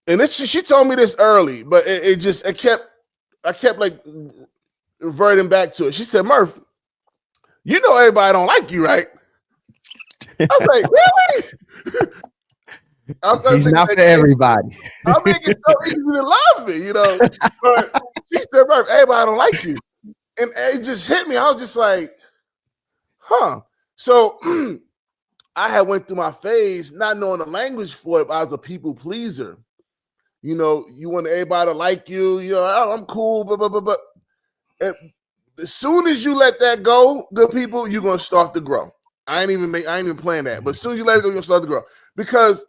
and this she told me this early, but I kept like reverting back to it. She said, Murphy, you know everybody don't like you, right? I was like, really? He's not for everybody. I make it so easy to love me, But she said, Murphy, everybody don't like you. And it just hit me. I was just like, huh. So I had went through my phase not knowing the language for it, but I was a people pleaser. You want everybody to like you. Oh, I'm cool, but as soon as you let that go, good people, you're gonna start to grow. I ain't even playing that. But as soon as you let it go, you're gonna start to grow. Because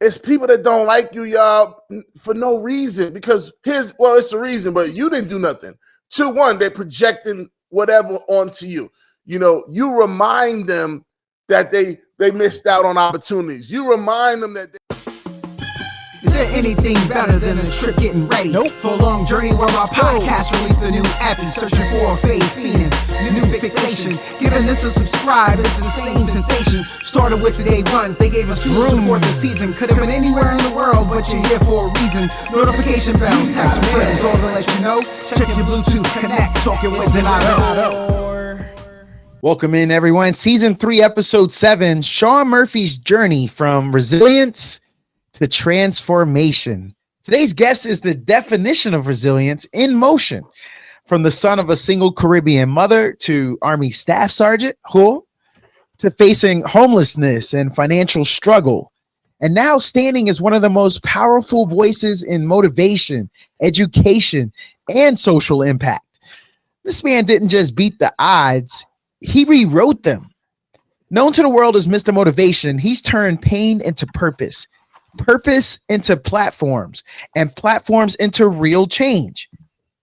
it's people that don't like you, y'all, for no reason. Because it's a reason, but you didn't do nothing. 2-1, they're projecting whatever onto you. You remind them that they missed out on opportunities. You remind them that Is there anything better than a trip getting ready? Nope. For a long journey where our podcast released a new app and searching for a fade phenom, new fixation. Giving this a subscribe is the same sensation. Started with the day ones, they gave us fuel to support the season. Could have been anywhere in the world, but you're here for a reason. Notification bells, text some friends, all to let you know. Check your Bluetooth, connect, talk your wisdom out. Welcome in, everyone. Season 3, episode 7, Shaun Murphy's journey from resilience to transformation. Today's guest is the definition of resilience in motion. From the son of a single Caribbean mother to Army Staff Sergeant, to facing homelessness and financial struggle, and now standing as one of the most powerful voices in motivation, education, and social impact. This man didn't just beat the odds, he rewrote them. Known to the world as Mr. Motivation, he's turned pain into purpose into platforms, and platforms into real change.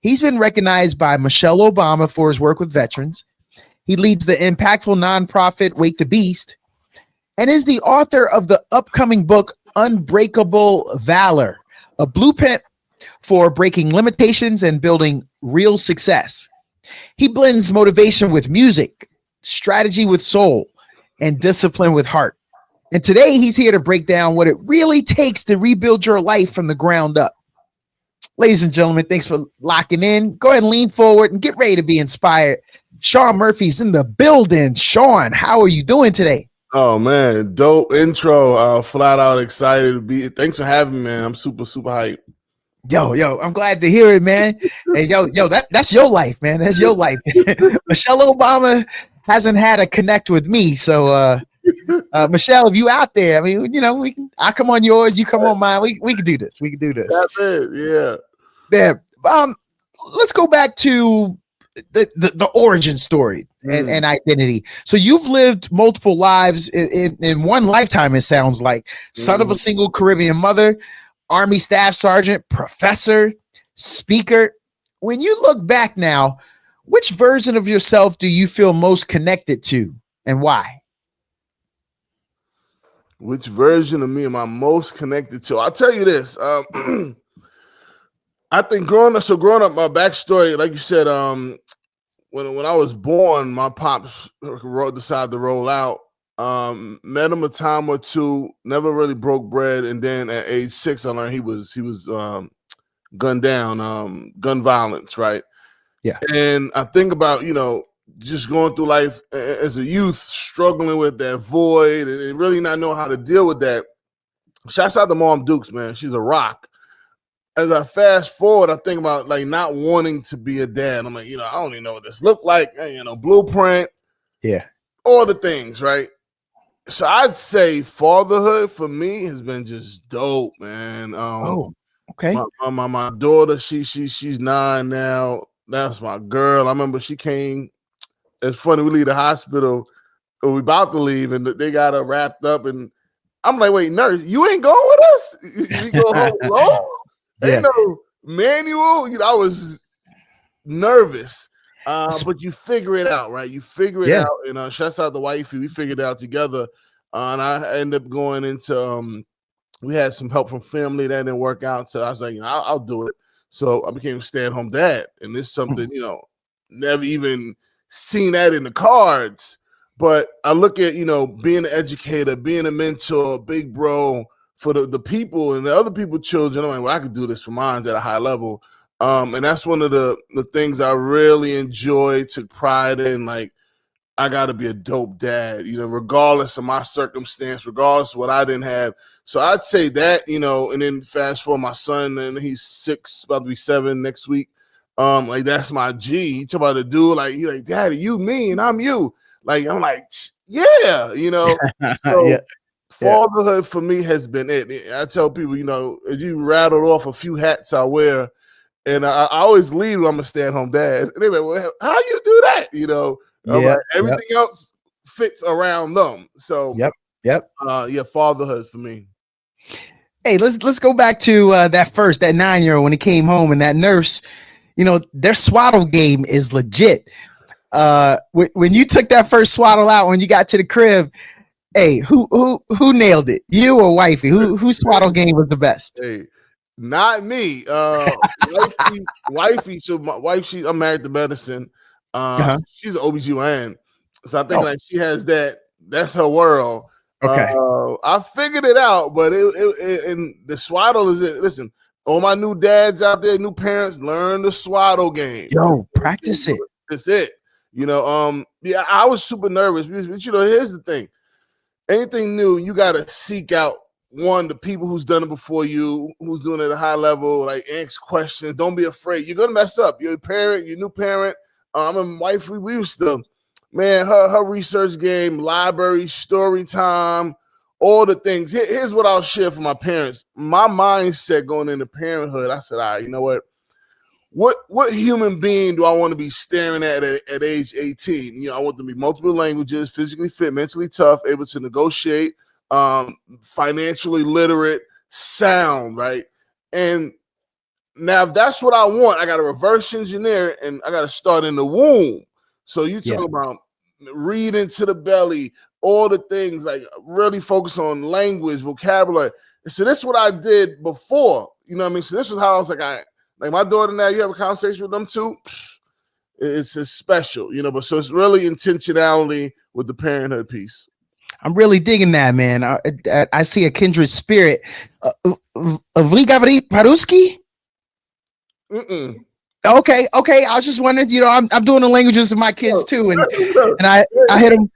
He's been recognized by Michelle Obama for his work with veterans. He leads the impactful nonprofit Wake the Beast and is the author of the upcoming book, Unbreakable, Valor, a blueprint for breaking limitations and building real success. He blends motivation with music, strategy with soul, and discipline with heart. And today he's here to break down what it really takes to rebuild your life from the ground up. Ladies and gentlemen, thanks for locking in. Go ahead and lean forward and get ready to be inspired. Shaun Murphy's in the building. Shaun, how are you doing today? Oh man, dope intro. Flat out excited to be. Thanks for having me, man. I'm super, super hyped. Yo, I'm glad to hear it, man. And that's your life, man. That's your life. Michelle Obama hasn't had a connect with me, so Michelle, if you out there, I mean, I come on yours, you come on mine. We can do this. We can do this. That's it. Yeah. Yeah. Let's go back to the origin story and identity. So you've lived multiple lives in one lifetime. It sounds like son of a single Caribbean mother, Army Staff Sergeant, professor, speaker. When you look back now, which version of yourself do you feel most connected to, and why? Which version of me am I most connected to? I'll tell you this. I think growing up, my backstory, like you said, when I was born, my pops decided to roll out. Met him a time or two, never really broke bread, and then at age 6, I learned he was gunned down, gun violence, right? Yeah. And I think about just going through life as a youth, struggling with that void and really not know how to deal with that. Shouts out to Mom Dukes, man. She's a rock. As I fast forward, I think about like not wanting to be a dad. I'm like, I don't even know what this looked like. Blueprint. Yeah. All the things, right? So I'd say fatherhood for me has been just dope, man. Okay. My daughter, she's 9 now. That's my girl. I remember she came. It's funny, we leave the hospital, or we about to leave, and they got her wrapped up, and I'm like, wait, nurse, you ain't going with us? You go home alone? Yeah. Ain't no manual? I was nervous, but you figure it out, right? You figure it out, and shouts out to wifey, we figured it out together, and I ended up going into, we had some help from family that didn't work out, so I was like, I'll do it. So I became a stay-at-home dad, and this is something, never even seen that in the cards. But I look at, being an educator, being a mentor, big bro, for the people and the other people, children, I'm like, well, I could do this for mine at a high level. And that's one of the things I really enjoy, took pride in. Like, I got to be a dope dad, regardless of my circumstance, regardless of what I didn't have. So I'd say that, and then fast forward my son, and he's 6, about to be 7 next week. Like, that's my G. You talk about the dude, like, he like, Daddy, you me and I'm you. Like, I'm like, yeah, So fatherhood for me has been it. I tell people, as you rattled off a few hats I wear, and I always lead when I'm a stay-at-home dad. And they're like, well, how you do that? Like, everything else fits around them. So fatherhood for me. Hey, let's go back to that 9-year-old when he came home, and that nurse, their swaddle game is legit. When you took that first swaddle out, when you got to the crib, hey, who nailed it? You or wifey? Whose swaddle game was the best? Hey, not me. Wifey. So my wife, I'm married to medicine. She's an OBGYN. So I think like she has that. That's her world. Okay. I figured it out, but it and the swaddle is it. Listen, all my new dads out there, new parents, learn the swaddle game. Yo, practice it. That's it. I was super nervous, but here's the thing. Anything new, you got to seek out the people who's done it before you, who's doing it at a high level, like ask questions. Don't be afraid. You're going to mess up. You're a parent, your new parent. I'm a wife. We used to, man, her research game, library, story time, all the things. Here's what I'll share for my parents. My mindset going into parenthood, I said, all right, you know what? What human being do I want to be staring at age 18? I want them to be multiple languages, physically fit, mentally tough, able to negotiate, financially literate, sound, right? And now if that's what I want, I got to reverse engineer and I got to start in the womb. So you talk about reading to the belly, all the things, like really focus on language, vocabulary. So this is what I did before, you know what I mean? So this is how I was like my daughter now, you have a conversation with them too, it's special, but so it's really intentionality with the parenthood piece. I'm really digging that, man. I see a kindred spirit. Вы говорите по-русски? Okay. I was just wondering, I'm doing the languages of my kids too, and I hit them.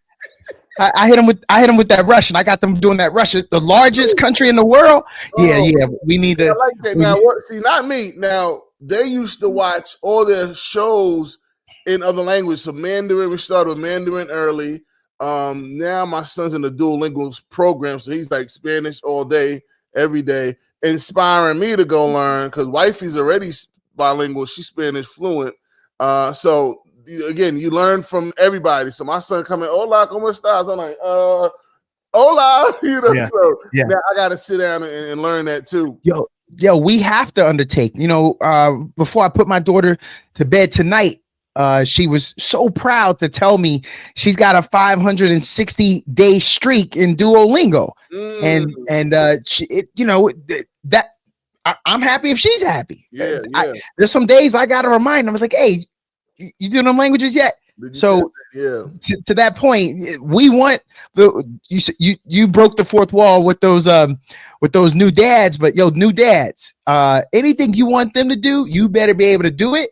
I hit them with that Russian. I got them doing that Russian, the largest country in the world. Yeah. We need to. I like that. Now, see, not me. Now, they used to watch all their shows in other languages. So Mandarin, we started with Mandarin early. Now my son's in the dual lingual program, so he's like Spanish all day, every day, inspiring me to go learn because wifey's already bilingual. She's Spanish fluent. So again, you learn from everybody. So my son coming, hola, ¿cómo estás? I'm like, hola, So now I got to sit down and learn that too. Yo, we have to undertake, before I put my daughter to bed tonight, she was so proud to tell me she's got a 560-day streak in Duolingo. I'm happy if she's happy. There's some days I got to remind them, I was like, hey, you do them languages yet? So to that point, we want you broke the fourth wall with those new dads, but new dads, anything you want them to do, you better be able to do it.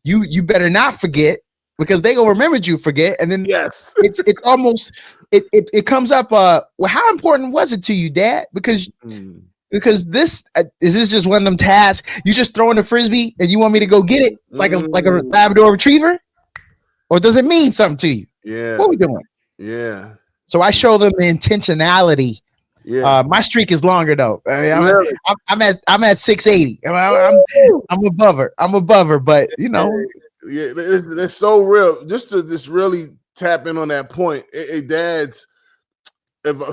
You better not forget, because they gonna remember you forget, and then it's almost it comes up. Well, how important was it to you, Dad? Because this is this just one of them tasks you just throwing the frisbee and you want me to go get it like a Labrador retriever, or does it mean something to you? Yeah, what are we doing? Yeah. So I show them the intentionality. Yeah, my streak is longer though. I mean, I'm at 680. I'm above her, but that's so real. Just to really tap in on that point, dads.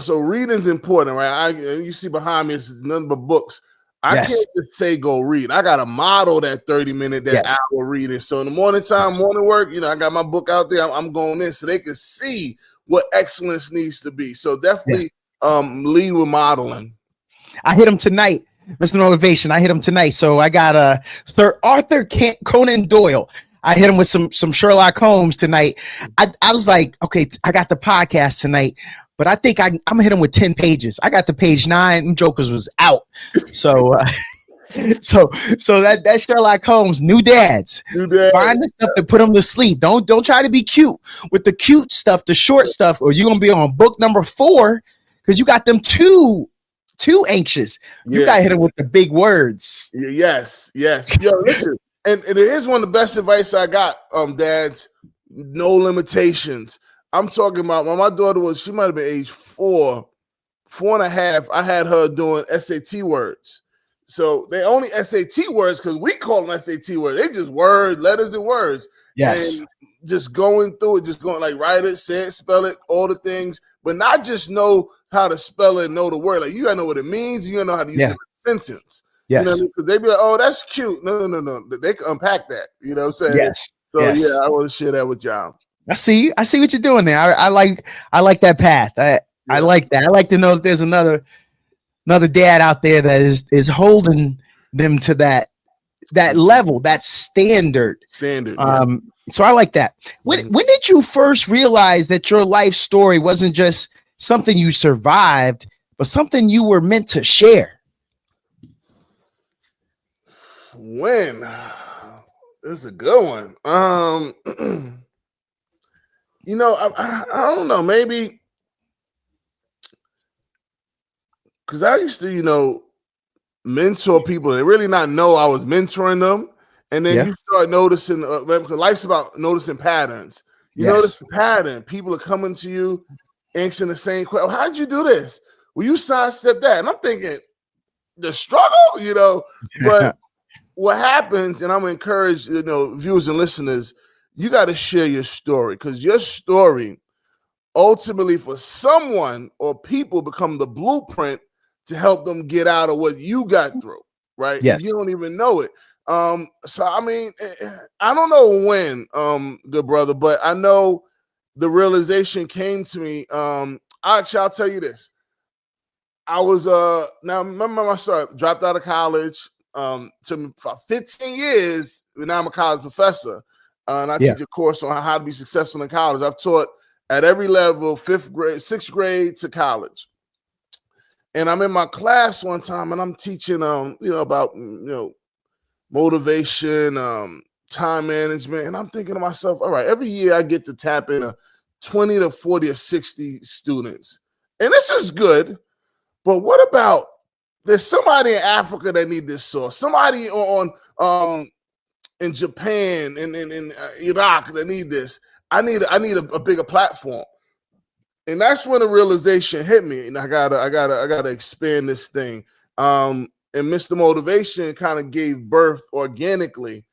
So reading's important, right? You see behind me, it's nothing but books. I can't just say go read. I got to model that 30-minute, hour reading. So in the morning time, morning work, I got my book out there. I'm going in so they can see what excellence needs to be. So definitely. Lead with modeling. I hit him tonight, Mr. Motivation. I hit him tonight. So I got Sir Arthur Conan Doyle. I hit him with some Sherlock Holmes tonight. I was like, okay, I got the podcast tonight. but I think I'm gonna hit them with 10 pages. I got to page 9, and Jokers was out. So so that Sherlock Holmes, new dads. Find the stuff to put them to sleep. Don't try to be cute with the cute stuff, the short stuff, or you're gonna be on book number 4 because you got them too anxious. You gotta hit them with the big words. Yes. Yo, listen, and it is one of the best advice I got, dads. No limitations. I'm talking about when my daughter she might have been age 4 and a half. I had her doing SAT words. So they only SAT words because we call them SAT words. They just words, letters, and words. Yes. And just going through it, just going like write it, say it, spell it, all the things, but not just know how to spell it and know the word. Like you gotta know what it means. You gotta know how to use it in a sentence. Yes. You know what I mean? Because they be like, oh, that's cute. No. They can unpack that. You know what I'm saying? Yes. So yeah, I want to share that with y'all. I see what you're doing there. I like that path. I like that. I like to know that there's another dad out there that is holding them to that level, that standard. So I like that. When did you first realize that your life story wasn't just something you survived, but something you were meant to share? When? This is a good one. You know, I don't know, maybe because I used to, you know, mentor people and really not know I was mentoring them. And then you start noticing, because life's about noticing patterns. You notice the pattern. People are coming to you, answering the same question. How did you do this? Well, you sidestep that. And I'm thinking, the struggle, you know. But what happens, and I'm going to encourage, you know, viewers and listeners, you got to share your story because your story ultimately for someone or people become the blueprint to help them get out of what you got through, right? Yes. You don't even know it. So I mean, I don't know when, good brother, but I know the realization came to me. Actually, I'll tell you this. I was now remember my story, dropped out of college, to for 15 years, and now I'm a college professor. And I teach a course on how to be successful in college. I've taught at every level, 5th grade, 6th grade to college. And I'm in my class one time and I'm teaching, you know, about, you know, motivation, time management. And I'm thinking to myself, all right, every year I get to tap into 20 to 40 or 60 students. And this is good. But what about there's somebody in Africa that need this source, somebody on in Japan and in Iraq that need this. I need a bigger platform. And that's when the realization hit me. And I gotta expand this thing. And Mr. Motivation kind of gave birth organically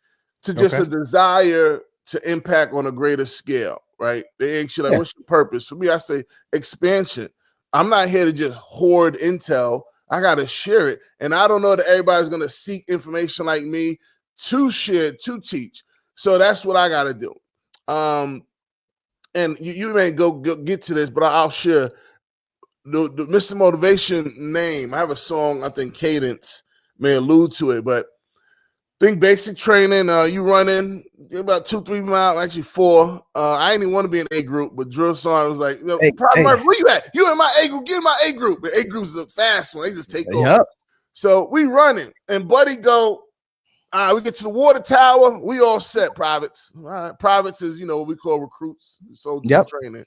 to just a desire to impact on a greater scale, right? They ask you like, what's your purpose? For me, I say expansion. I'm not here to just hoard intel. I gotta share it. And I don't know that everybody's gonna seek information like me to share, to teach. So that's what I gotta do. And you may go get to this, but I'll share the Mr. Motivation name. I have a song, I think Cadence may allude to it, but think basic training, you running about 2-3 miles, actually 4. I didn't even want to be in A group, but drill song was like, Murphy, where you at? You in my A group, get in my A group. The A group is a fast one, they just take off. So we running, and Buddy go, all right, we get to the water tower. We all set, privates. All right, privates is, you know, what we call recruits, soldiers training.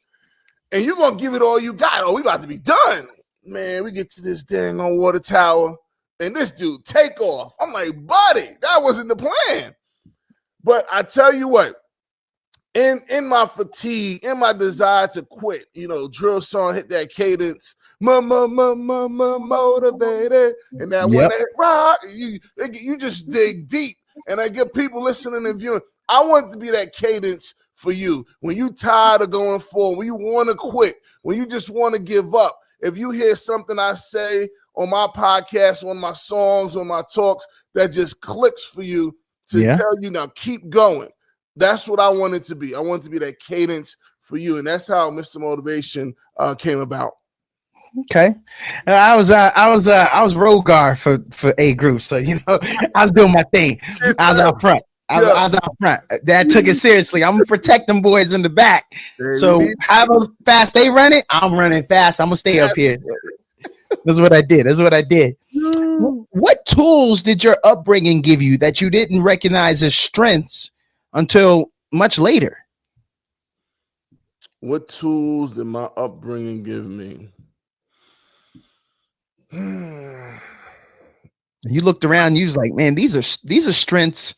And you're going to give it all you got. Oh, we about to be done. Man, we get to this dang on water tower, and this dude take off. I'm like, buddy, that wasn't the plan. But I tell you what, in my fatigue, in my desire to quit, you know, drill song hit that cadence, motivated, and that one that rock, you just dig deep. And I get people listening and viewing. I want it to be that cadence for you. When you tired of going forward, when you want to quit, when you just want to give up. If you hear something I say on my podcast, on my songs, on my talks, that just clicks for you to tell you now, keep going. That's what I want it to be. I want it to be that cadence for you. And that's how Mr. Motivation came about. Okay. I was road guard for A group. So, you know, I was doing my thing. I was out front. I was out front. Dad took it seriously. I'm gonna protect them boys in the back. So however fast they run it, I'm running fast. I'm gonna stay up here. That's what I did. What tools did your upbringing give you that you didn't recognize as strengths until much later? What tools did my upbringing give me? You looked around, you was like, man, these are strengths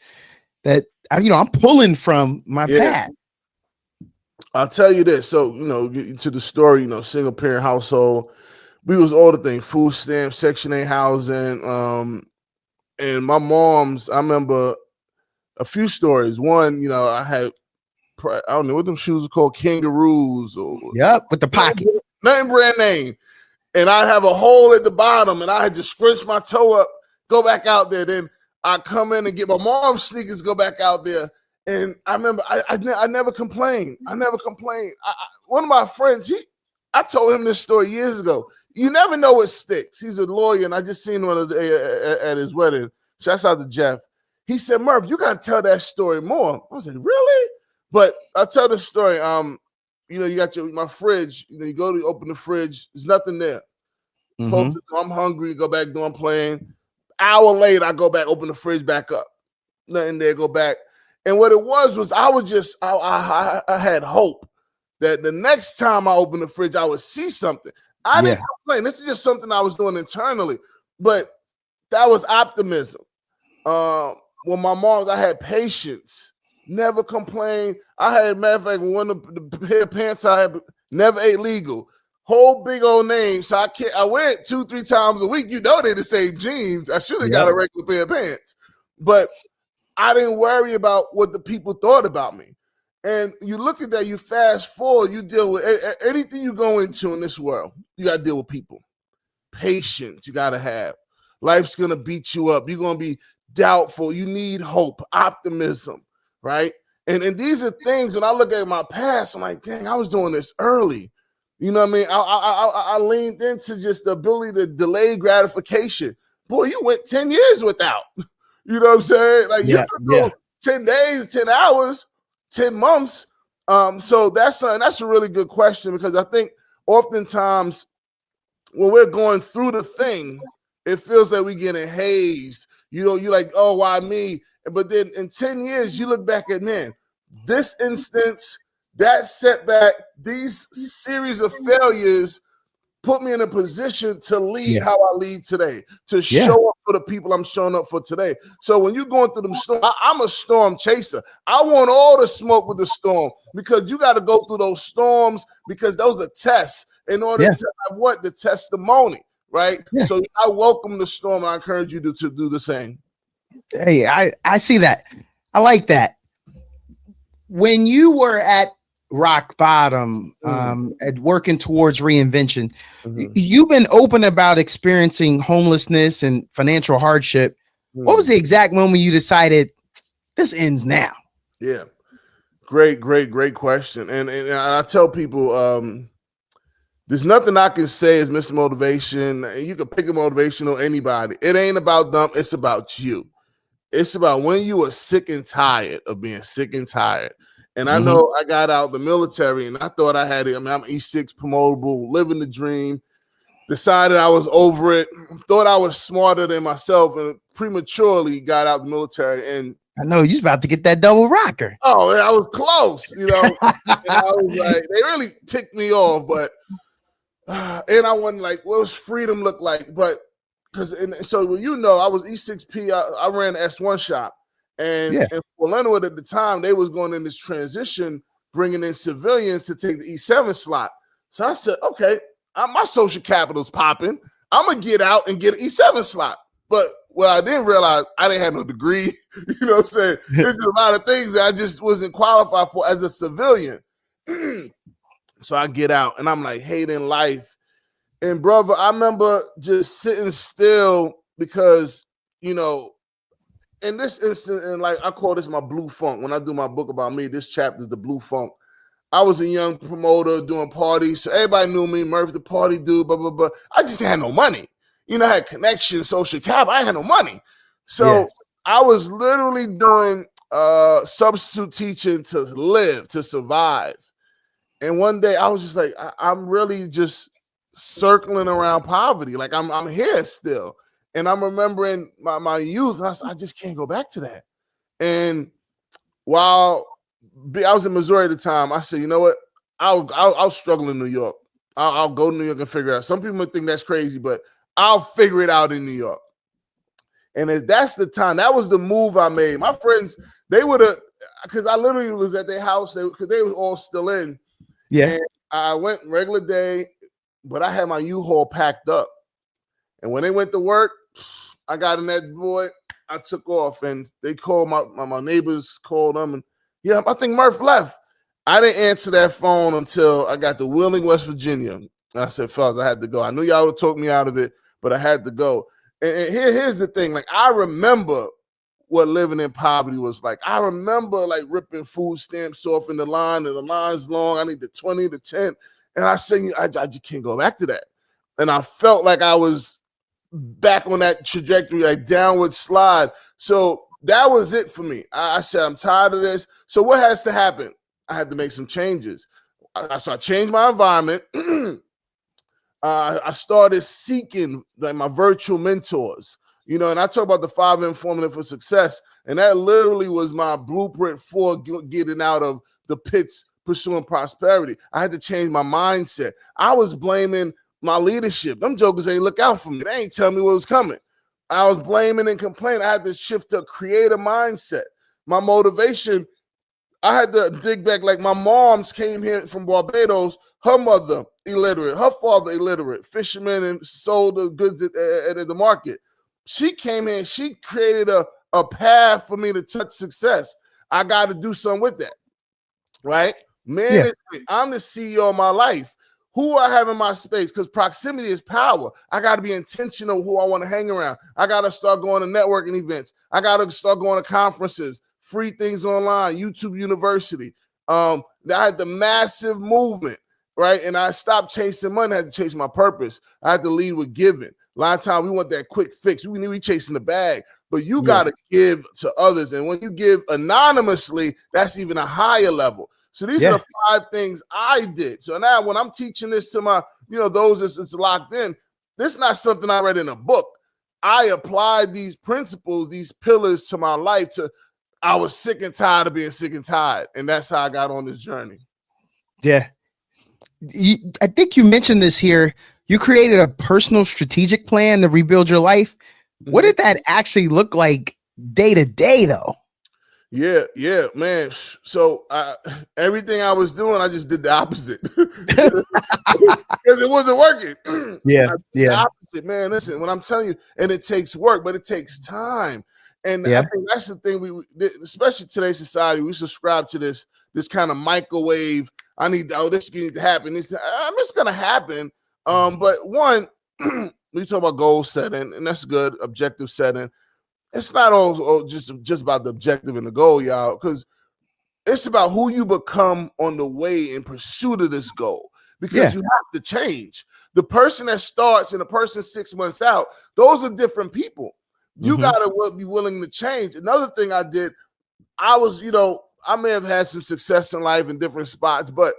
that I'm pulling from my past. I'll tell you this. So, get to the story, single parent household. We was all the things, food stamps, Section 8 housing. And my mom's, I remember a few stories. One, I had, I don't know what them shoes are called, kangaroos or with the pocket. Nothing brand name. And I'd have a hole at the bottom and I had to scrunch my toe up, go back out there. Then I come in and get my mom's sneakers, go back out there. And I remember I never complained. One of my friends, I told him this story years ago. You never know what sticks. He's a lawyer, and I just seen one at his wedding. Shouts out to Jeff. He said, Murph, you got to tell that story more. I was like, really? But I'll tell the story. You got my fridge. You go to open the fridge. There's nothing there. Close it, I'm hungry. Go back, I'm playing. Hour later, I go back, open the fridge back up. Nothing there, go back. And what it was I had hope that the next time I open the fridge, I would see something. I didn't complain. This is just something I was doing internally. But that was optimism. When my mom's, I had patience. Never complained. I had, matter of fact, one of the pair of pants I had never ate legal. Whole big old name. So I wear it 2-3 times a week. They're the same jeans. I should have got a regular pair of pants. But I didn't worry about what the people thought about me. And you look at that, you fast forward, you deal with anything you go into in this world, you got to deal with people. Patience, you got to have. Life's going to beat you up. You're going to be doubtful. You need hope, optimism, right? And these are things, when I look at my past, I'm like, dang, I was doing this early. You know what I mean? I leaned into just the ability to delay gratification. Boy, you went 10 years without. You know what I'm saying? Like you could go 10 days, 10 hours, 10 months. So that's a really good question, because I think oftentimes when we're going through the thing, it feels like we're getting hazed. You're like, oh, why me? But then in 10 years, you look back at, man, this instance, that setback, these series of failures put me in a position to lead how I lead today, to show up for the people I'm showing up for today. So when you're going through them storms, I'm a storm chaser. I want all the smoke with the storm, because you got to go through those storms, because those are tests in order to have the testimony, right? Yeah. So I welcome the storm. I encourage you to do the same. Hey, I see that. I like that. When you were at rock bottom, at working towards reinvention, you've been open about experiencing homelessness and financial hardship. What was the exact moment you decided this ends now? Yeah, great question. And I tell people, there's nothing I can say as Mr. Motivation. You can pick a motivation on anybody. It ain't about them. It's about you. It's about when you are sick and tired of being sick and tired. And I know I got out the military and I thought I had it. I mean, I'm E6 promotable, living the dream, decided I was over it, thought I was smarter than myself, and prematurely got out the military. And I know you're about to get that double rocker. Oh, I was close, And I was like, they really ticked me off, but and I wasn't like, what does freedom look like? But so I was E6P, I ran the S1 shop. And in Fort Leonard at the time, they was going in this transition, bringing in civilians to take the E7 slot. So I said, okay, my social capital's popping. I'm going to get out and get an E7 slot. But what I didn't realize, I didn't have no degree. You know what I'm saying? There's a lot of things that I just wasn't qualified for as a civilian. So I get out, and I'm like hating life. And brother, I remember just sitting still because, in this instance, and like I call this my blue funk. When I do my book about me, this chapter is the blue funk. I was a young promoter doing parties. So everybody knew me, Murphy the party dude, blah, blah, blah. I just had no money. I had connections, social capital. I had no money. So I was literally doing substitute teaching to live, to survive. And one day I was just like, I'm really just circling around poverty. Like I'm here still. And I'm remembering my youth. And I just can't go back to that. And while I was in Missouri at the time, I said, you know what? I'll struggle in New York. I'll go to New York and figure it out. Some people might think that's crazy, but I'll figure it out in New York. And that's the time. That was the move I made. My friends, they would have, because I literally was at their house because they were all still in. Yeah. And I went regular day, but I had my U-Haul packed up. And when they went to work, I got in that boy. I took off, and they called my neighbors called them, and yeah, I think Murph left. I didn't answer that phone until I got to Wheeling, West Virginia. And I said, fellas, I had to go. I knew y'all would talk me out of it, but I had to go. And here's the thing. Like, I remember what living in poverty was like. I remember like ripping food stamps off in the line, and the line's long. I need the 20, the 10. And I said, I just can't go back to that. And I felt like I was back on that trajectory, like downward slide. So that was it for me. I said, I'm tired of this. So what has to happen? I had to make some changes. So I changed my environment. I started seeking like my virtual mentors, and I talk about the 5 informative for success. And that literally was my blueprint for getting out of the pits, pursuing prosperity. I had to change my mindset. I was blaming my leadership. Them jokers ain't look out for me. They ain't tell me what was coming. I was blaming and complaining. I had to shift to a creative mindset. My motivation, I had to dig back. Like my mom's came here from Barbados. Her mother, illiterate. Her father, illiterate. Fisherman and sold the goods at the market. She came in. She created a path for me to touch success. I got to do something with that, right? Management. Yeah. I'm the CEO of my life. Who I have in my space, because proximity is power. I got to be intentional who I want to hang around. I got to start going to networking events. I got to start going to conferences, free things online, YouTube University. I had the massive movement, right? And I stopped chasing money. I had to chase my purpose. I had to lead with giving. A lot of times we want that quick fix. We chasing the bag, but you got to give to others. And when you give anonymously, that's even a higher level. So these are the 5 things I did. So now when I'm teaching this to my, those that's locked in, this is not something I read in a book. I applied these principles, these pillars to my life. I was sick and tired of being sick and tired. And that's how I got on this journey. Yeah. I think you mentioned this here. You created a personal strategic plan to rebuild your life. Mm-hmm. What did that actually look like day to day, though? Yeah, man. So everything I was doing, I just did the opposite because it wasn't working. Yeah. The opposite, man. Listen, when I'm telling you, and it takes work, but it takes time. And I think that's the thing we, especially today's society, we subscribe to this kind of microwave. This needs to happen. It's gonna happen. But one, we talk about goal setting, and that's good, objective setting. It's not all just about the objective and the goal, y'all, because it's about who you become on the way in pursuit of this goal, because you have to change. The person that starts and the person 6 months out, those are different people. You got to be willing to change. Another thing I did, I was, I may have had some success in life in different spots, but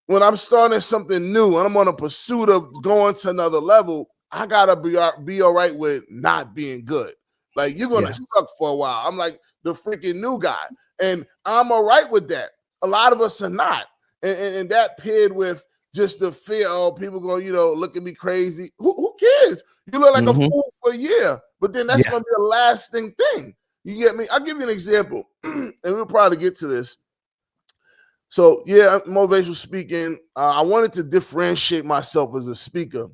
when I'm starting something new and I'm on a pursuit of going to another level, I got to be all right with not being good. Like, you're going to suck for a while. I'm like the freaking new guy. And I'm all right with that. A lot of us are not. And that paired with just the fear, people going, look at me crazy. Who cares? You look like a fool for a year. But then that's going to be a lasting thing. You get me? I'll give you an example. And we'll probably get to this. So, motivational speaking. I wanted to differentiate myself as a speaker.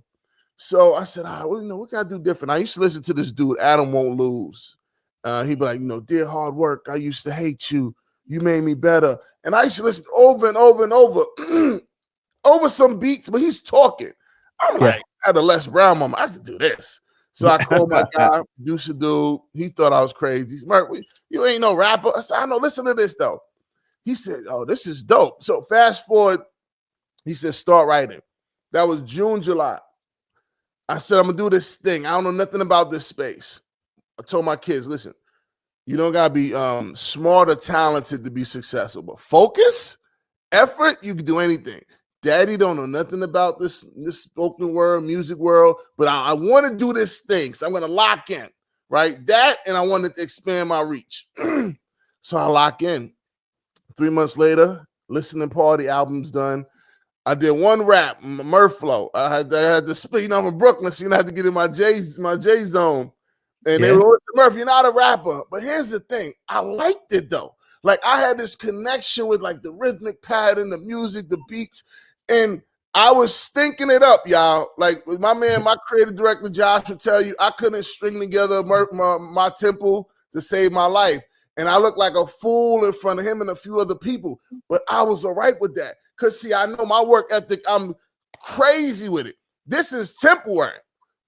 So I said, what can I do different? I used to listen to this dude, Adam Won't Lose. He'd be like, dear hard work, I used to hate you. You made me better. And I used to listen over and over and over, over some beats, but he's talking. I'm like, I had a Les Brown moment. I could do this. So I called my guy, producer dude. He thought I was crazy. He's like, you ain't no rapper. I said, I know, listen to this though. He said, this is dope. So fast forward, he said, start writing. That was June, July. I said, I'm going to do this thing. I don't know nothing about this space. I told my kids, listen, You don't gotta be smart or talented to be successful, but focus, effort, you can do anything. Daddy don't know nothing about this spoken word, music world, but I want to do this thing. So I'm gonna lock in, right? That, and I wanted to expand my reach. So I lock in. 3 months later, listening party album's done. I did one rap, Murph-flow. I had to spit. You know, I'm from Brooklyn, so I had to get in my J zone. And they were always, Murph, you're not a rapper. But here's the thing. I liked it, though. Like, I had this connection with, like, the rhythmic pattern, the music, the beats. And I was thinking it up, y'all. Like, my man, my creative director, Josh, will tell you, I couldn't string together my tempo to save my life. And I looked like a fool in front of him and a few other people. But I was all right with that. Because, see, I know my work ethic, I'm crazy with it. This is temporary.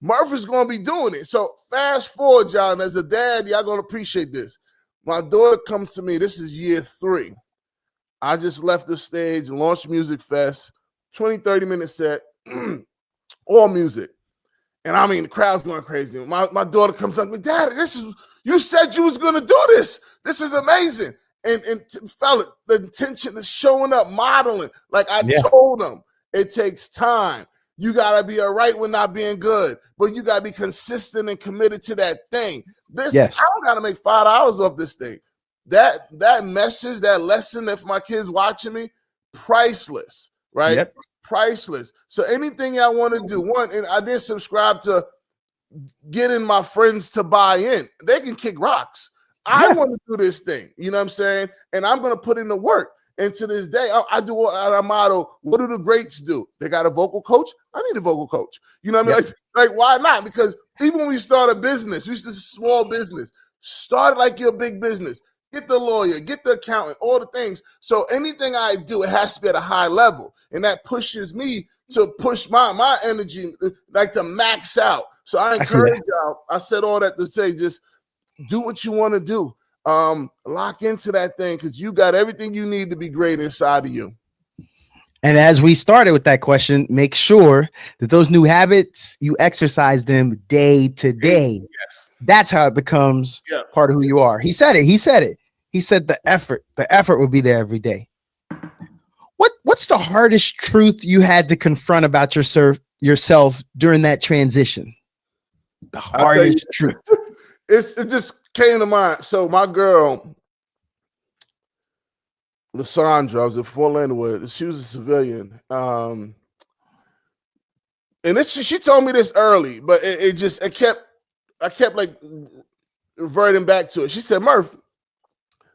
Murphy's going to be doing it. So fast forward, John, as a dad, y'all going to appreciate this. My daughter comes to me. This is year 3. I just left the stage and launched Music Fest, 20, 30-minute set, all music. And I mean, the crowd's going crazy. My daughter comes up to me, Dad, you said you was going to do this. This is amazing. And fella, the intention is showing up, modeling. Like I told them, it takes time. You got to be all right with not being good, but you got to be consistent and committed to that thing. I don't got to make $5 off this thing. That message, that lesson that for my kids watching me, priceless, right? Yep. Priceless. So anything I want to do, one, and I did subscribe to getting my friends to buy in. They can kick rocks. I want to do this thing, you know what I'm saying? And I'm going to put in the work. And to this day, I do what I model. What do the greats do? They got a vocal coach. I need a vocal coach. You know what I mean? Like, why not? Because even when we start a business, this is a small business. Start like your big business. Get the lawyer, get the accountant, all the things. So anything I do, it has to be at a high level. And that pushes me to push my energy, like to max out. So I encourage y'all. I said all that to say, just do what you want to do. Lock into that thing because you got everything you need to be great inside of you. And as we started with that question, make sure that those new habits, you exercise them day to day. Yes. That's how it becomes part of who you are. He said it. He said the effort will be there every day. What's the hardest truth you had to confront about yourself during that transition? The hardest truth. It just came to mind. So my girl, Lysandra, I was in Fort Leonard. She was a civilian. And she told me this early, but I kept like reverting back to it. She said, Murph,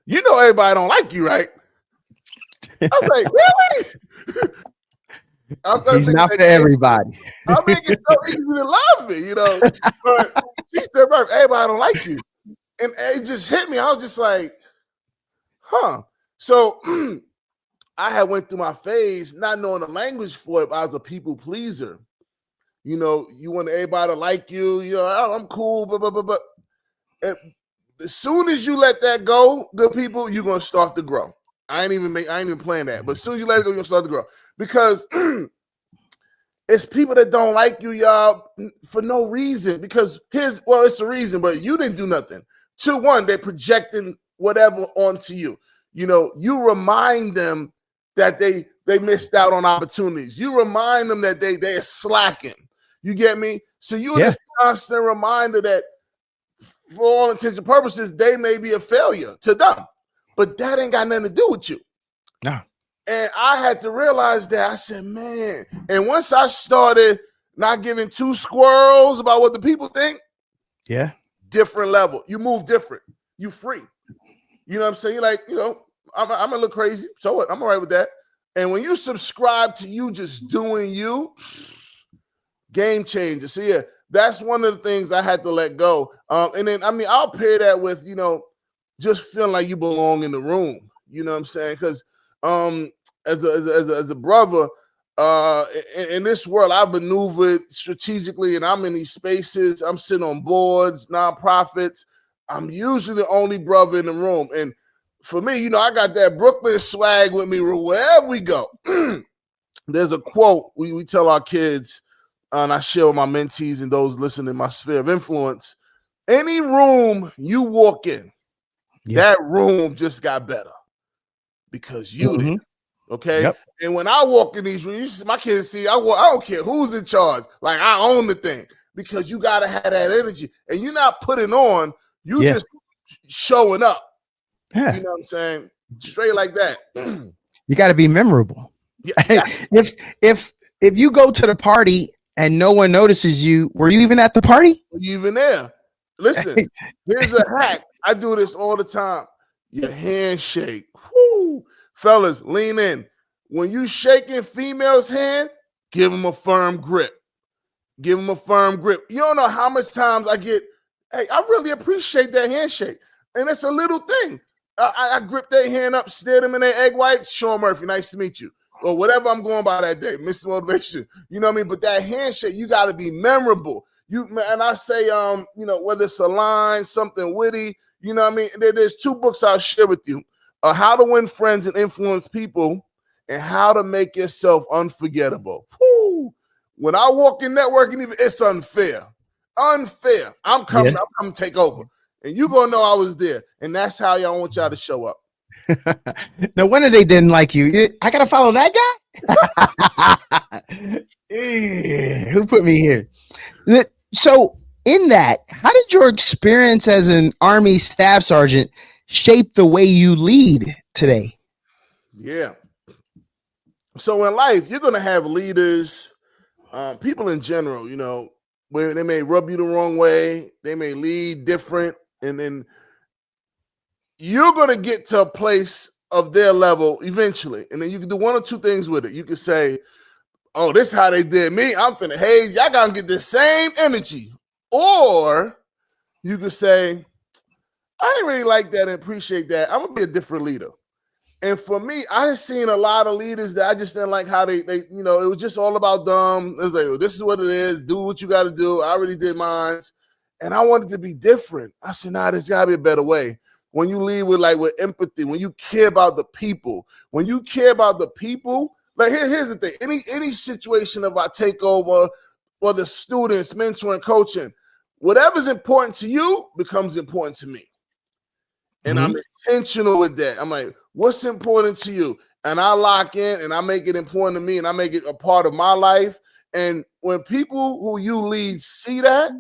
you know everybody don't like you, right? I was like, really? He's not for everybody. I make it so easy to love me, you know. But she said, Murph, everybody don't like you. And it just hit me. I was just like, huh. So I had went through my phase not knowing the language for it, but I was a people pleaser. You know, you want everybody to like you. You know, oh, I'm cool, but as soon as you let that go, good people, you're gonna start to grow. I ain't even playing that. But as soon as you let it go, you're gonna start to grow. Because it's people that don't like you, y'all, for no reason. Because it's a reason, but you didn't do nothing. 2, 1, they're projecting whatever onto you. You know, you remind them that they missed out on opportunities. You remind them that they're slacking. You get me? So you're this constant reminder that for all intents and purposes, they may be a failure to them. But that ain't got nothing to do with you. No. And I had to realize that. I said, man. And once I started not giving 2 squirrels about what the people think, different level. You move different. You free. You know what I'm saying? You're like, you know, I'm gonna look crazy. So what? I'm all right with that. And when you subscribe to you just doing you, game changer. So yeah, that's one of the things I had to let go. And then, I mean, I'll pair that with, you know, just feeling like you belong in the room. You know what I'm saying? Because as a brother, in this world, I maneuvered strategically, and I'm in these spaces. I'm sitting on boards, nonprofits. I'm usually the only brother in the room. And for me, you know, I got that Brooklyn swag with me wherever we go. There's a quote we tell our kids, and I share with my mentees and those listening in my sphere of influence. Any room you walk in, that room just got better because you did. Okay. Yep. And when I walk in these rooms, my kids see, I don't care who's in charge. Like, I own the thing because you got to have that energy. And you're not putting on, you just showing up. Yeah. You know what I'm saying? Straight like that. You got to be memorable. Yeah. If you go to the party and no one notices you, were you even at the party? Were you even there? Listen, here's a hack. I do this all the time. Your handshake. Whoo. Fellas, lean in. When you shaking female's hand, give them a firm grip. Give them a firm grip. You don't know how much times I get, hey, I really appreciate that handshake. And it's a little thing. I grip their hand up, stare them in their egg whites. Shaun Murphy, nice to meet you. Or whatever I'm going by that day, Mr. Motivation. You know what I mean? But that handshake, you got to be memorable. And I say, whether it's a line, something witty, you know what I mean? There's 2 books I'll share with you. How to Win Friends and Influence People, and How to Make Yourself Unforgettable. Woo. When I walk in networking, it's unfair. Unfair. I'm coming to take over. And you're going to know I was there. And that's how y'all want y'all to show up. No wonder they didn't like you. I got to follow that guy? Who put me here? So in that, how did your experience as an Army staff sergeant shape the way you lead today? Yeah. So in life, you're going to have leaders, people in general, where they may rub you the wrong way. They may lead different. And then you're going to get to a place of their level eventually. And then you can do 1 or 2 things with it. You can say, oh, this is how they did me. I'm finna, hey, y'all got to get the same energy. Or you could say, I didn't really like that and appreciate that. I'm going to be a different leader. And for me, I had seen a lot of leaders that I just didn't like how they it was just all about them. It was like, well, this is what it is. Do what you got to do. I already did mine. And I wanted to be different. I said, nah, there's got to be a better way. When you lead with empathy, when you care about the people, like here's the thing. Any situation if I take over, or the students, mentoring, coaching, whatever's important to you becomes important to me. And I'm intentional with that. I'm like, what's important to you? And I lock in and I make it important to me and I make it a part of my life. And when people who you lead see that,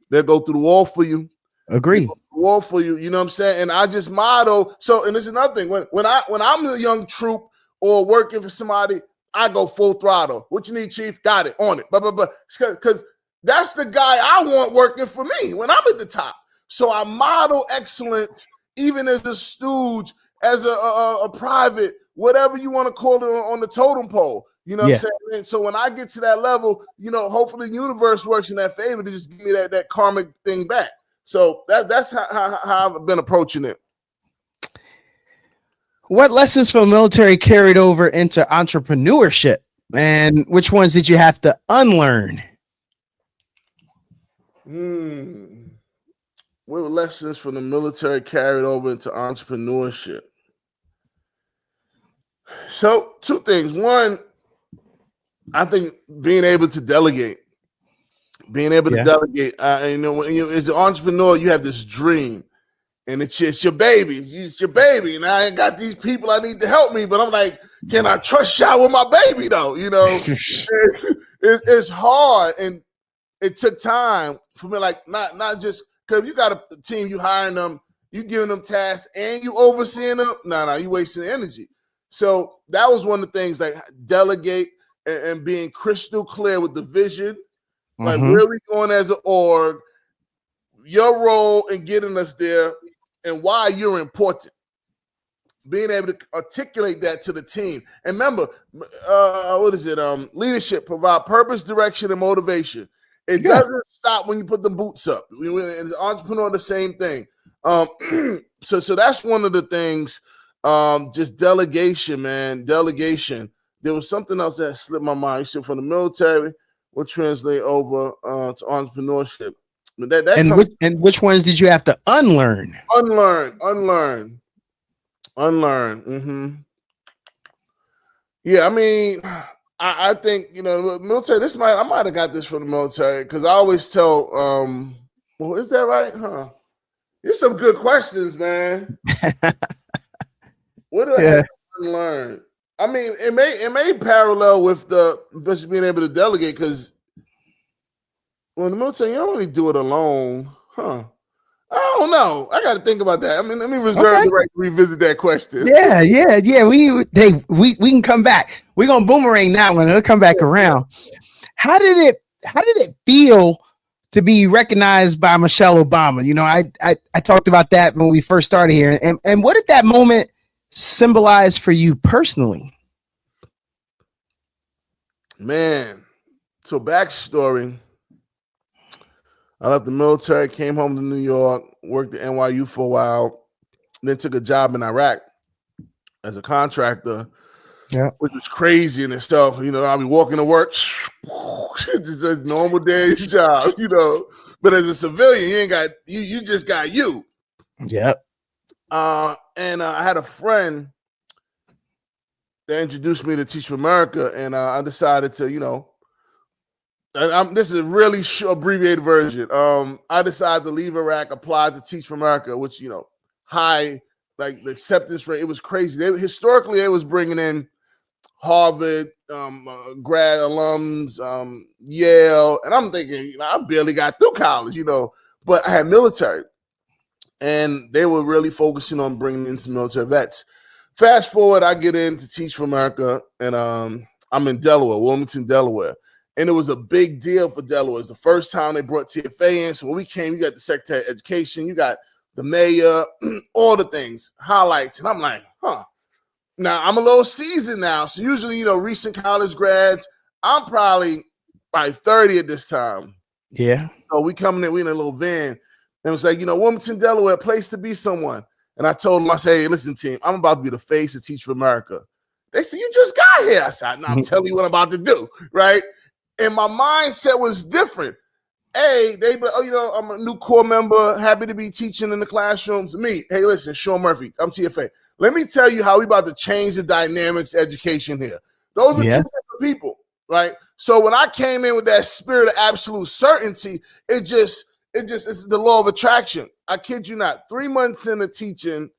they'll go through the wall for you. Agree. Wall for you, you know what I'm saying? And I just model. So, and this is another thing. When I'm a young troop or working for somebody, I go full throttle. What you need, Chief? Got it, on it. Because that's the guy I want working for me when I'm at the top. So I model excellence, even as a stooge, as a private, whatever you want to call it on the totem pole. You know what I'm saying? And so when I get to that level, hopefully the universe works in that favor to just give me that karmic thing back. So that's how I've been approaching it. What lessons from the military carried over into entrepreneurship, and which ones did you have to unlearn? What lessons from the military carried over into entrepreneurship? So 2 things. 1, I think being able to delegate. When as an entrepreneur, you have this dream, and it's your baby. It's your baby, and I ain't got these people I need to help me. But I'm like, can I trust y'all with my baby though? It's hard, and it took time for me. Like not just because you got a team, you hiring them, you giving them tasks, and you overseeing them. No, you wasting energy. So that was one of the things, like delegate and being crystal clear with the vision. Like, where we going as an org, your role in getting us there, and why you're important. Being able to articulate that to the team. And remember, leadership, provide purpose, direction, and motivation. It doesn't stop when you put the boots up. As an entrepreneur, the same thing. So that's one of the things, just delegation, man, delegation. There was something else that slipped my mind. You said from the military, will translate over to entrepreneurship. And which ones did you have to unlearn? Unlearn. Yeah, I mean, I think military. I might have got this from the military because I always tell. Well, is that right? Huh? Here's some good questions, man. What did I have to learn? I mean, it may parallel with just being able to delegate, because when the military, you don't really do it alone, huh? I don't know. I got to think about that. I mean, let me reserve the right to revisit that question. Yeah. We can come back. We're gonna boomerang that one. It'll come back around. How did it feel to be recognized by Michelle Obama? You know, I talked about that when we first started here. And what did that moment symbolize for you personally? Man, so backstory. I left the military, came home to New York, worked at NYU for a while, then took a job in Iraq as a contractor. Yeah, which was crazy and stuff. You know, I'll be walking to work, just a normal day's job, you know. But as a civilian, you ain't got you just got you. Yep. And I had a friend that introduced me to Teach for America, and I decided to, you know, this is a really abbreviated version. I decided to leave Iraq, apply to Teach for America, which, you know, high, like the acceptance rate, it was crazy. Historically, it was bringing in Harvard, grad alums, Yale, and I'm thinking, you know, I barely got through college, you know, but I had military, and they were really focusing on bringing in some military vets. Fast forward, I get in to Teach for America, and I'm in Delaware, Wilmington, Delaware, and it was a big deal for Delaware. It's the first time they brought TFA in, so when we came, you got the Secretary of Education, you got the mayor, all the things, highlights, and I'm like, huh. Now, I'm a little seasoned now, so usually, you know, recent college grads, I'm probably by 30 at this time. Yeah. So we coming in, we in a little van, and it was like, you know, Wilmington, Delaware, place to be someone. And I told them, I said, hey, listen, team, I'm about to be the face of Teach for America. They said, you just got here. I said, no, I'm telling you what I'm about to do, right? And my mindset was different. Hey, they, you know, I'm a new corps member, happy to be teaching in the classrooms. Me, hey, listen, Shaun Murphy, I'm TFA. Let me tell you how we about to change the dynamics of education here. Those are two different people, right? So when I came in with that spirit of absolute certainty, it's the law of attraction. I kid you not. 3 months into teaching,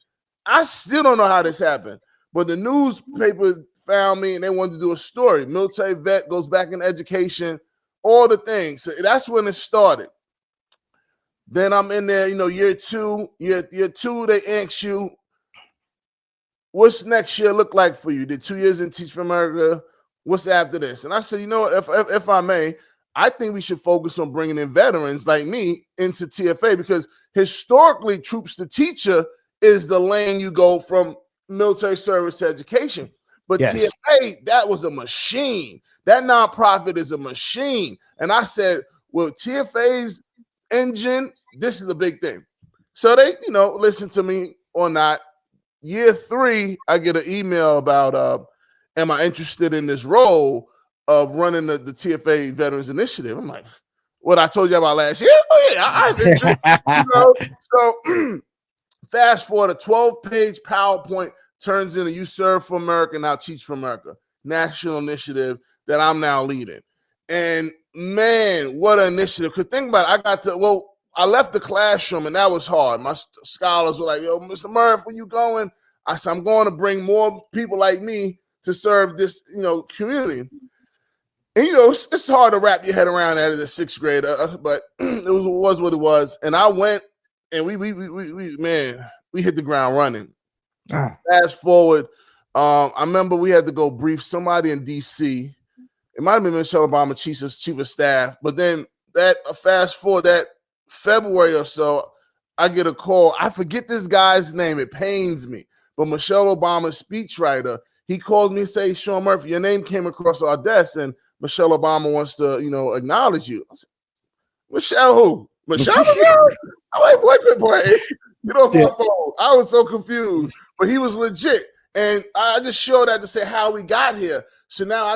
I still don't know how this happened, but the newspaper found me and they wanted to do a story. Military vet goes back in education, all the things. So that's when it started. Then I'm in there, you know, year two, they ask you, what's next year look like for you? Did 2 years in Teach for America? What's after this? And I said, you know what, if I may, I think we should focus on bringing in veterans like me into TFA, because historically, troops to teacher is the lane you go from military service to education. But TFA, that was a machine. That nonprofit is a machine. And I said, well, TFA's engine, this is a big thing. So they, you know, listen to me or not. Year 3, I get an email about, am I interested in this role of running the TFA Veterans Initiative? I'm like, what I told you about last year? Oh, yeah, I have interest. You know? So fast forward, a 12-page PowerPoint turns into You Serve for America, Now Teach for America, national initiative that I'm now leading. And man, what an initiative. Because think about it, I left the classroom and that was hard. My scholars were like, yo, Mr. Murph, where you going? I said, I'm going to bring more people like me to serve this, you know, community. And, you know, it's hard to wrap your head around that as a 6th grader, but it was what it was. And I went and we hit the ground running. Fast forward, I remember we had to go brief somebody in D.C. It might have been Michelle Obama, chief of staff. But then fast forward that February or so, I get a call. I forget this guy's name. It pains me. But Michelle Obama's speechwriter, he called me and say, Shaun Murphy, your name came across our desk and Michelle Obama wants to, you know, acknowledge you. I said, Michelle who? Michelle? I'm like, wait, boy. Get off my phone. I was so confused. But he was legit. And I just showed that to say how we got here. So now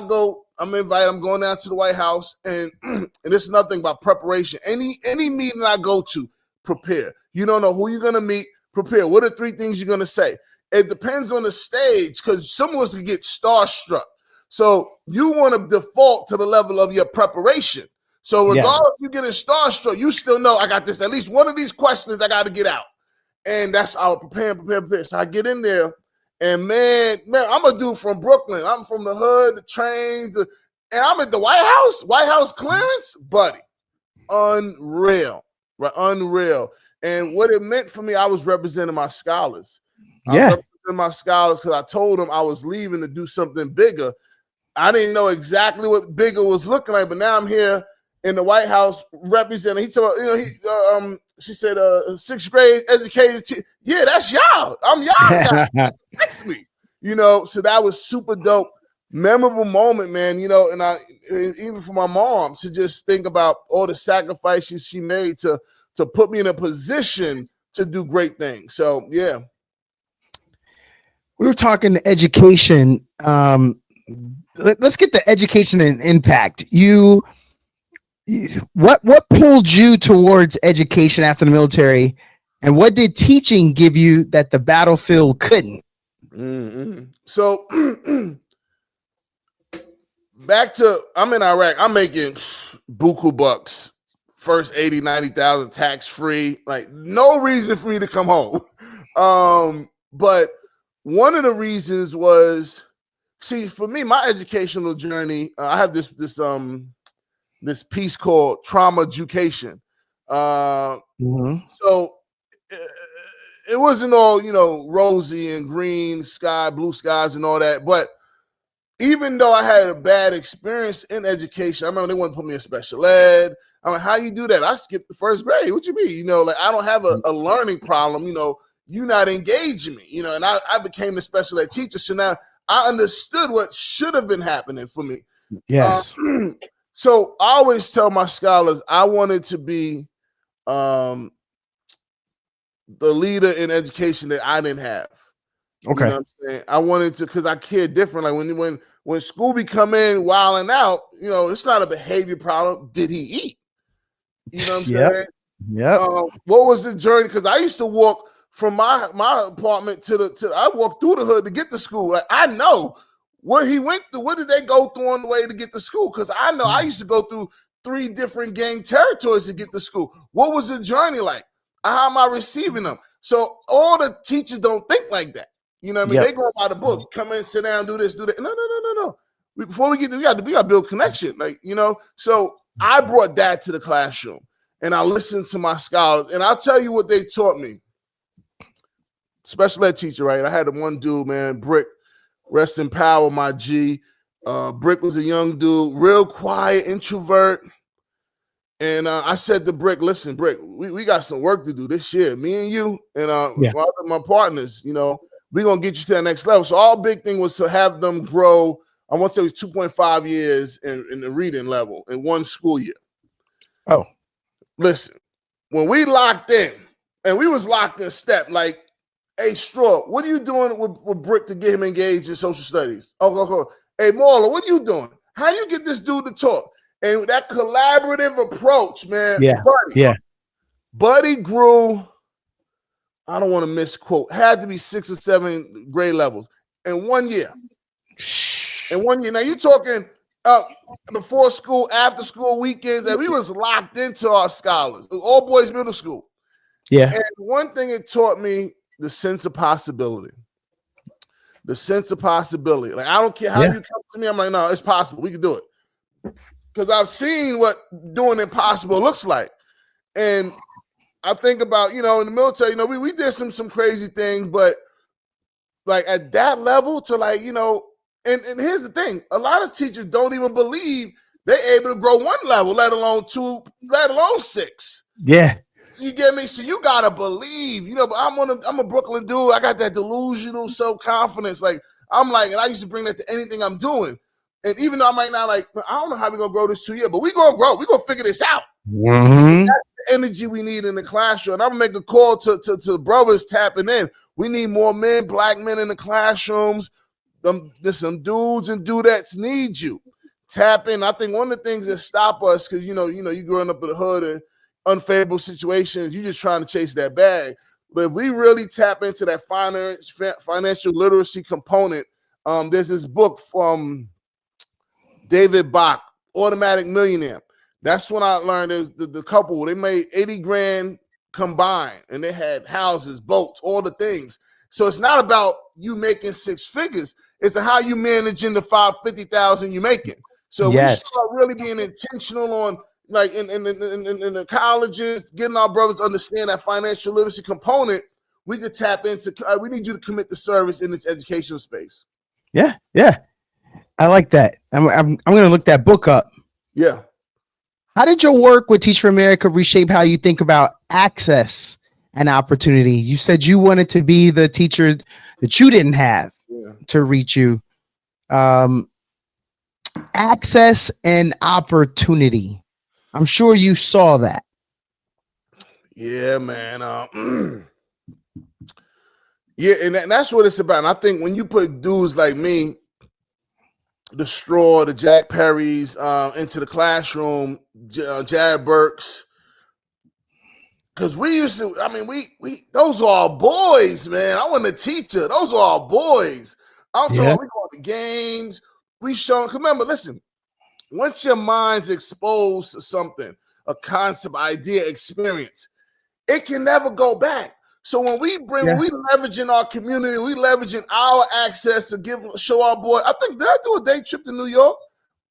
I'm invited. I'm going down to the White House. And it's nothing but preparation. Any meeting I go to, prepare. You don't know who you're going to meet, prepare. What are 3 things you're going to say? It depends on the stage, because some of us can get starstruck. So you want to default to the level of your preparation. So regardless if you're getting starstruck, you still know I got this. At least one of these questions I got to get out. And that's I was prepare. So I get in there, and man, I'm a dude from Brooklyn. I'm from the hood, the trains, and I'm at the White House clearance, buddy. Unreal, right? Unreal. And what it meant for me, I was representing my scholars. I was representing my scholars because I told them I was leaving to do something bigger. I didn't know exactly what bigger was looking like, but now I'm here in the White House representing. He told, she said, sixth grade educated. Yeah, that's y'all. I'm y'all guy. That's me. So that was super dope. Memorable moment, man. And even for my mom to just think about all the sacrifices she made to put me in a position to do great things. So yeah. We were talking education. Let's get to education and impact. What pulled you towards education after the military, and what did teaching give you that the battlefield couldn't? Mm-hmm. So back to I'm in Iraq. I'm making buku bucks. First 80, 90,000 tax free. Like no reason for me to come home. But one of the reasons was, see, for me, my educational journey. I have this piece called Trauma Education. So it wasn't all rosy and green sky, blue skies, and all that, but even though I had a bad experience in education, I remember they wanted to put me in special ed. I'm like, how you do that? I skipped the first grade. What you mean? Like I don't have a learning problem. You not engaging me. And I became the special ed teacher. So now I understood what should have been happening for me. Yes. So I always tell my scholars I wanted to be the leader in education that I didn't have. Okay. You know what I'm saying? I wanted to, because I care different. Like when Scooby come in wilding out, it's not a behavior problem. Did he eat? You know what I'm saying? Yeah. What was the journey? Because I used to walk from my apartment to I walked through the hood to get to school. Like I know what he went through. What did they go through on the way to get to school? Because I know I used to go through 3 different gang territories to get to school. What was the journey like? How am I receiving them? So all the teachers don't think like that. You know what I mean? They go by the book. Come in, sit down, do this, do that. No. Before we get there, we got to build connection. So I brought that to the classroom, and I listened to my scholars, and I'll tell you what they taught me. Special ed teacher, right? I had the one dude, man, Brick, rest in power, my G. Brick was a young dude, real quiet, introvert. And I said to Brick, listen, Brick, we got some work to do this year. Me and you and my partners, we're going to get you to that next level. So our big thing was to have them grow, I want to say it was 2.5 years in the reading level in one school year. Oh. Listen, when we locked in, and we was locked in step, like, hey, Straw, what are you doing with Brick to get him engaged in social studies? Oh. Hey, Marla, what are you doing? How do you get this dude to talk? And that collaborative approach, man. Buddy grew, I don't want to misquote, had to be 6 or 7 grade levels in 1 year. Now you're talking before school, after school, weekends, and we was locked into our scholars, all boys middle school. Yeah. And one thing it taught me, the sense of possibility. The sense of possibility. Like, I don't care how you come to me. I'm like, no, it's possible. We can do it. Because I've seen what doing impossible looks like. And I think about, in the military, we did some crazy things, but like at that level to like, and here's the thing, a lot of teachers don't even believe they're able to grow 1 level, let alone 2, let alone 6. Yeah. You get me? So you gotta believe, but I'm a Brooklyn dude. I got that delusional self-confidence. Like I'm like, and I used to bring that to anything I'm doing. And even though I might not like, I don't know how we're gonna grow this 2 years, but we're gonna grow. We're gonna figure this out. Mm-hmm. That's the energy we need in the classroom. And I'm gonna make a call to brothers tapping in. We need more men, black men in the classrooms. There's some dudes and dudettes need you. Tap in. I think one of the things that stop us, because you growing up in the hood and unfavorable situations, you just trying to chase that bag. But if we really tap into that financial literacy component, there's this book from David Bach, Automatic Millionaire. That's when I learned the couple, they made 80 grand combined, and they had houses, boats, all the things. So it's not about you making six figures. It's how you managing the 550,000 you making. So we start really being intentional on, like, in the colleges, getting our brothers to understand that financial literacy component. We could tap into. We need you to commit to service in this educational space. Yeah, I like that. I'm going to look that book up. Yeah. How did your work with Teach for America reshape how you think about access and opportunity? You said you wanted to be the teacher that you didn't have to reach you. Access and opportunity. I'm sure you saw that. Yeah, man. Yeah, and that's what it's about. And I think when you put dudes like me, the Straw, the Jack Perrys, into the classroom, Jared Burks, because we used to, I mean, we those are our boys, man. I wasn't a teacher. Those are our boys. I'm talking, we go to games, we show, remember, listen, once your mind's exposed to something, a concept, idea, experience, it can never go back. So when we leveraging our community, we leveraging our access to show our boy. I think, did I do a day trip to New York?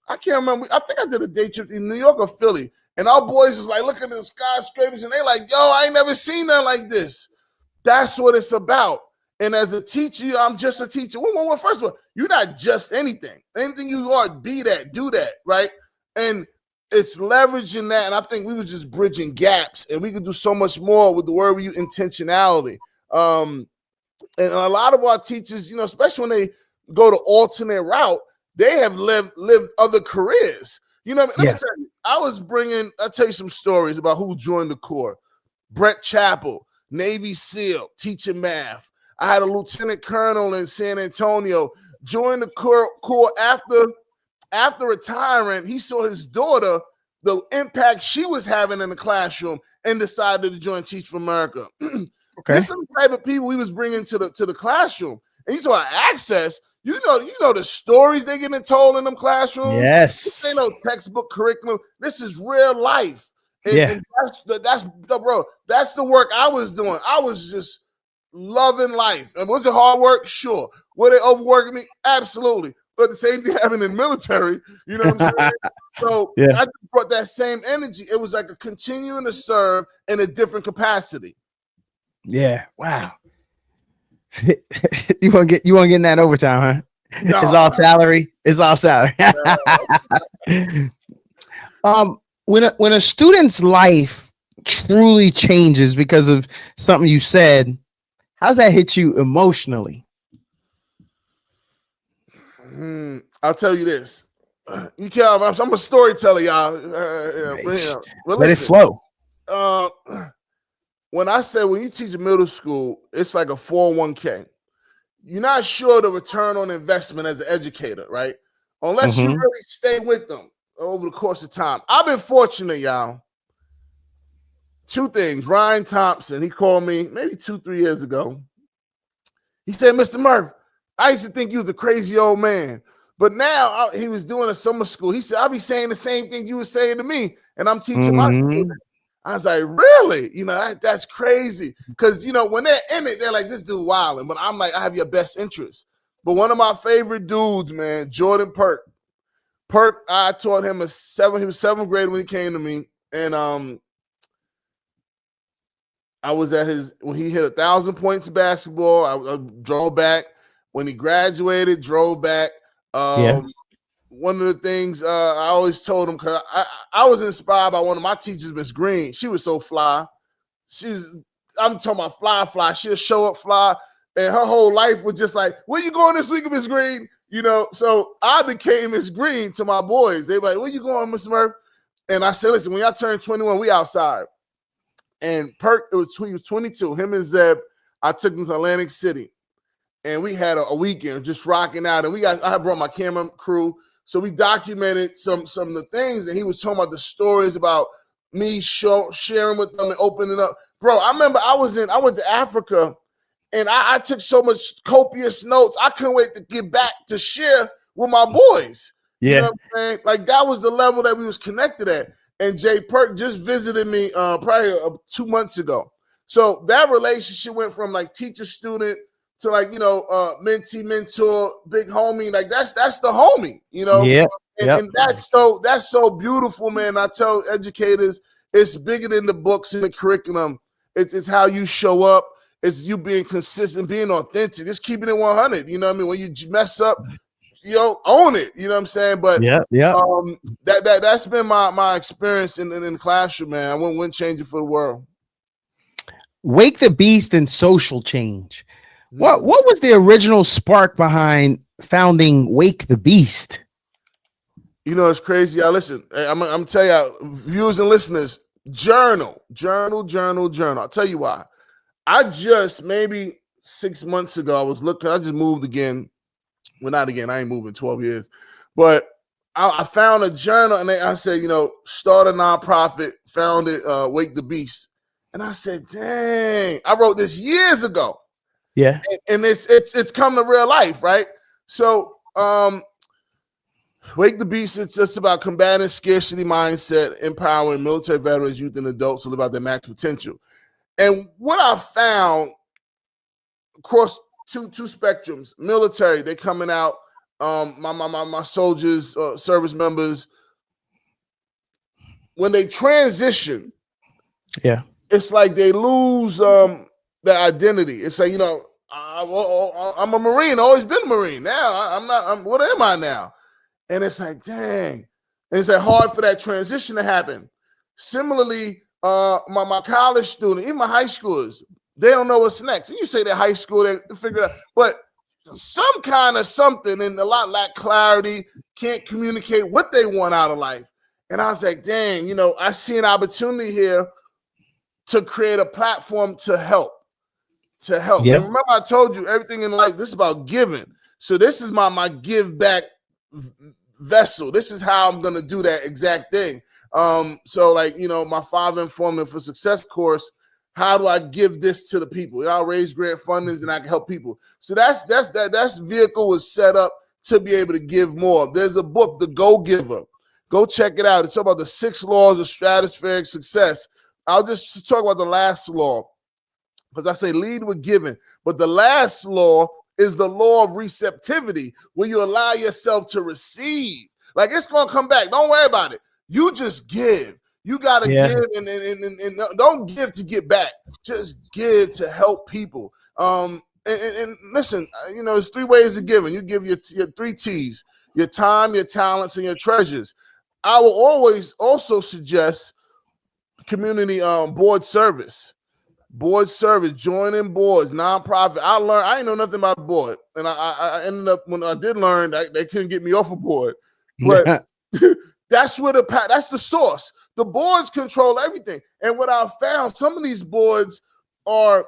I can't remember. I think I did a day trip in New York or Philly. And our boys is like looking at the skyscrapers and they like, yo, I ain't never seen that like this. That's what it's about. And as a teacher, I'm just a teacher. Well, first of all, you're not just anything. Anything you are, be that, do that, right? And it's leveraging that, and I think we were just bridging gaps, and we could do so much more with the word we use, intentionality. And a lot of our teachers, especially when they go to alternate route, they have lived other careers. Let me tell you, I'll tell you some stories about who joined the Corps. Brett Chappell, Navy SEAL, teaching math. I had a lieutenant colonel in San Antonio join the Corps after retiring. He saw his daughter, the impact she was having in the classroom, and decided to join Teach for America. This is the type of people we was bringing to the classroom. And you talk about access. You know the stories they getting told in them classrooms. Yes, this ain't no textbook curriculum. This is real life. And that's the work I was doing. I was just loving life. And was it hard work? Sure. Were they overworking me? Absolutely. But the same thing happened in the military, you know what I'm saying? So I just brought that same energy. It was like a continuing to serve in a different capacity. Yeah. Wow. you want to get in that overtime, huh? No, it's all salary. It's all salary. When a student's life truly changes because of something you said, how's that hit you emotionally? I'll tell you this. I'm a storyteller, y'all. Let it flow. When you teach middle school, it's like a 401k. You're not sure the return on investment as an educator, right? Unless you really stay with them over the course of time. I've been fortunate, y'all. Two things. Ryan Thompson, he called me maybe 2-3 years ago. He said, Mr. Murphy, I used to think you was a crazy old man. But now he was doing a summer school. He said, I'll be saying the same thing you were saying to me, and I'm teaching my students. I was like, really? That's crazy. Because, when they're in it, they're like, this dude wilding. But I'm like, I have your best interest. But one of my favorite dudes, man, Jordan Perk. Perk, I taught him he was 7th grade when he came to me. And I was when he hit 1,000 points in basketball, I drove back. When he graduated, drove back. One of the things I always told him, because I was inspired by one of my teachers, Miss Green. She was so fly. I'm talking about fly. She'll show up fly. And her whole life was just like, where you going this week, Miss Green? So I became Miss Green to my boys. They were like, where you going, Mr. Murphy? And I said, listen, when y'all turn 21, we outside. And Perk, he was 22. Him and Zeb, I took him to Atlantic City. And we had a weekend just rocking out. And I brought my camera crew. So we documented some of the things. And he was talking about the stories about me sharing with them and opening up. Bro, I remember I went to Africa, and I took so much copious notes. I couldn't wait to get back to share with my boys. Yeah. You know what I'm saying? Like, that was the level that we was connected at. And Jay Perk just visited me probably 2 months ago. So that relationship went from like teacher student to like, mentee mentor, big homie. Like that's the homie, Yeah. and that's so beautiful, man. I tell educators, it's bigger than the books and the curriculum. It's how you show up. It's you being consistent, being authentic, just keeping it 100. You know what I mean? When you mess up, own it. You know what I'm saying? But that's been my experience in the classroom, man. I wouldn't change it for the world. Wake the Beast and social change. What was the original spark behind founding Wake the Beast? It's crazy. Y'all listen. I'm tell y'all, viewers and listeners, journal. I'll tell you why. I just maybe 6 months ago, I was looking. I just moved again. Well, not again. I ain't moving 12 years, but I found a journal, and I said, start a nonprofit. Found it, Wake the Beast, and I said, dang, I wrote this years ago. Yeah, and it's come to real life, right? So, Wake the Beast, it's just about combating scarcity mindset, empowering military veterans, youth, and adults to live out their max potential. And what I found across two spectrums, military, they coming out, my soldiers, service members, when they transition, it's like they lose their identity. It's like, I'm a Marine, always been a Marine. Now I'm not. What am I now? And it's like, dang. And it's like hard for that transition to happen. Similarly, my college student, even my high schoolers, they don't know what's next. And you say they're high school, they figure it out. But some kind of something, and a lot lack clarity, can't communicate what they want out of life. And I was like, dang, I see an opportunity here to create a platform to help. Yep. And remember, I told you everything in life, this is about giving. So this is my give back vessel. This is how I'm going to do that exact thing. So like, my 5 Informant for Success course, how do I give this to the people? I'll raise grant funding, then I can help people. So that vehicle was set up to be able to give more. There's a book, The Go-Giver. Go check it out. It's about the 6 laws of stratospheric success. I'll just talk about the last law, because I say lead with giving. But the last law is the law of receptivity, where you allow yourself to receive. Like, it's going to come back. Don't worry about it. You just give. You got to give, and don't give to get back. Just give to help people. And listen, there's 3 ways of giving. You give your 3 T's: your time, your talents, and your treasures. I will always also suggest community board service. Board service, joining boards, nonprofit. I didn't know nothing about a board. And I ended up, when I did learn, they couldn't get me off a board. But that's that's the source. The boards control everything. And what I found, some of these boards are,